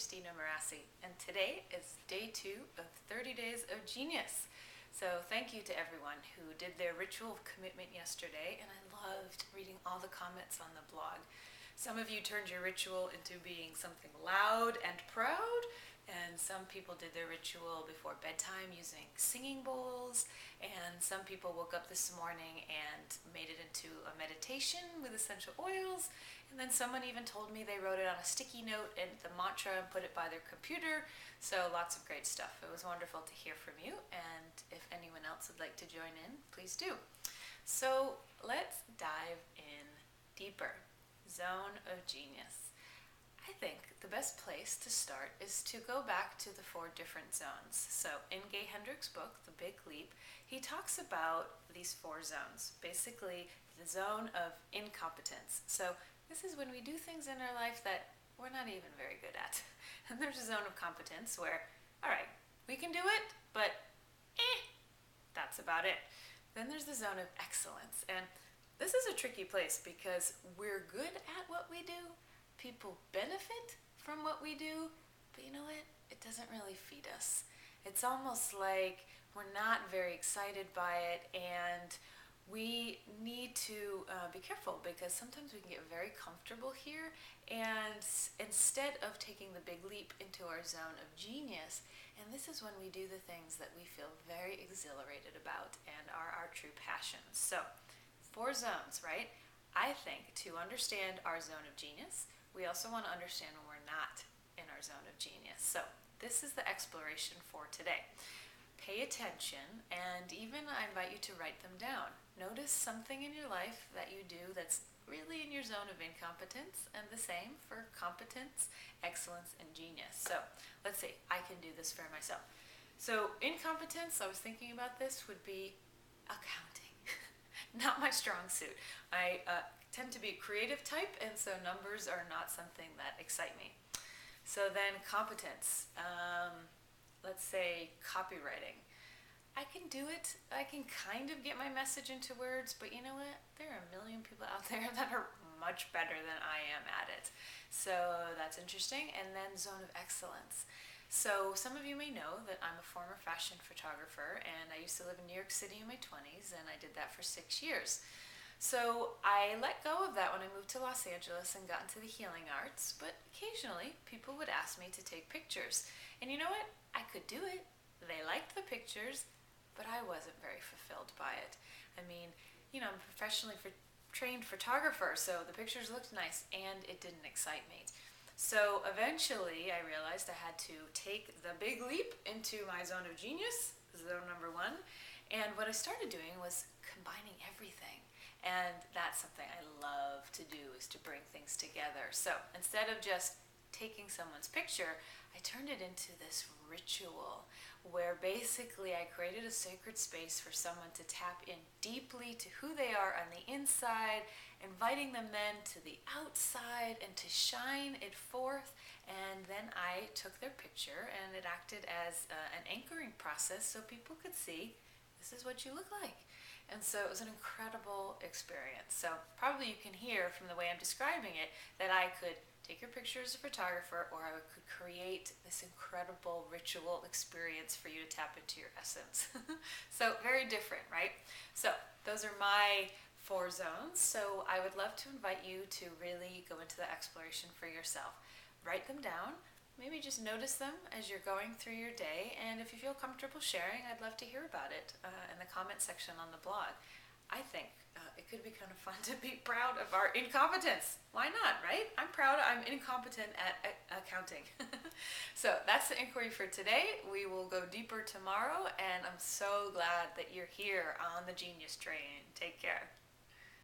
Christina Marassi, and today is day 2 of 30 Days of Genius. So thank you to everyone who did their ritual of commitment yesterday, and I loved reading all the comments on the blog. Some of you turned your ritual into being something loud and proud, and some people did their ritual before bedtime using singing bowls, and some people woke up this morning and made it into a meditation with essential oils, and then someone even told me they wrote it on a sticky note and the mantra and put it by their computer. So lots of great stuff. It was wonderful to hear from you, and if anyone else would like to join in, please do. So let's dive in deeper. Zone of Genius. I think the best place to start is to go back to the 4 different zones. So in Gay Hendricks' book, The Big Leap, he talks about these 4 zones. Basically, the zone of incompetence. So this is when we do things in our life that we're not even very good at. And there's a zone of competence where, all right, we can do it, but that's about it. Then there's the zone of excellence. And this is a tricky place because we're good at what we do. People benefit from what we do, but you know what? It doesn't really feed us. It's almost like we're not very excited by it, and we need to be careful because sometimes we can get very comfortable here, and instead of taking the big leap into our zone of genius, and this is when we do the things that we feel very exhilarated about and are our true passions. So 4 zones, right? I think to understand our zone of genius, we also want to understand when we're not in our zone of genius. So this is the exploration for today. Pay attention, and even I invite you to write them down. Notice something in your life that you do that's really in your zone of incompetence, and the same for competence, excellence, and genius. So let's see, I can do this for myself. So incompetence, I was thinking about this, would be accounting. Not my strong suit. I tend to be a creative type, and so numbers are not something that excite me. So then competence, let's say copywriting. I can do it. I can kind of get my message into words, but you know what? There are a million people out there that are much better than I am at it. So that's interesting. And then zone of excellence. So some of you may know that I'm a former fashion photographer, and I used to live in New York City in my 20s, and I did that for 6 years. So I let go of that when I moved to Los Angeles and got into the healing arts, but occasionally people would ask me to take pictures. And you know what? I could do it. They liked the pictures, but I wasn't very fulfilled by it. I mean, I'm a professionally trained photographer, so the pictures looked nice, and it didn't excite me. So eventually I realized I had to take the big leap into my zone of genius, zone number 1. And what I started doing was combining everything. And that's something I love to do, is to bring things together. So instead of just taking someone's picture, I turned it into this ritual where basically I created a sacred space for someone to tap in deeply to who they are on the inside, inviting them then to the outside and to shine it forth. And then I took their picture, and it acted as an anchoring process so people could see, this is what you look like. And so it was an incredible experience. So probably you can hear from the way I'm describing it that I could take your picture as a photographer, or I could create this incredible ritual experience for you to tap into your essence. So very different, right? So those are my 4 zones. So I would love to invite you to really go into the exploration for yourself. Write them down. Maybe just notice them as you're going through your day, and if you feel comfortable sharing, I'd love to hear about it in the comment section on the blog. I think it could be kind of fun to be proud of our incompetence. Why not, right? I'm proud I'm incompetent at accounting. So that's the inquiry for today. We will go deeper tomorrow, and I'm so glad that you're here on the Genius Train. Take care.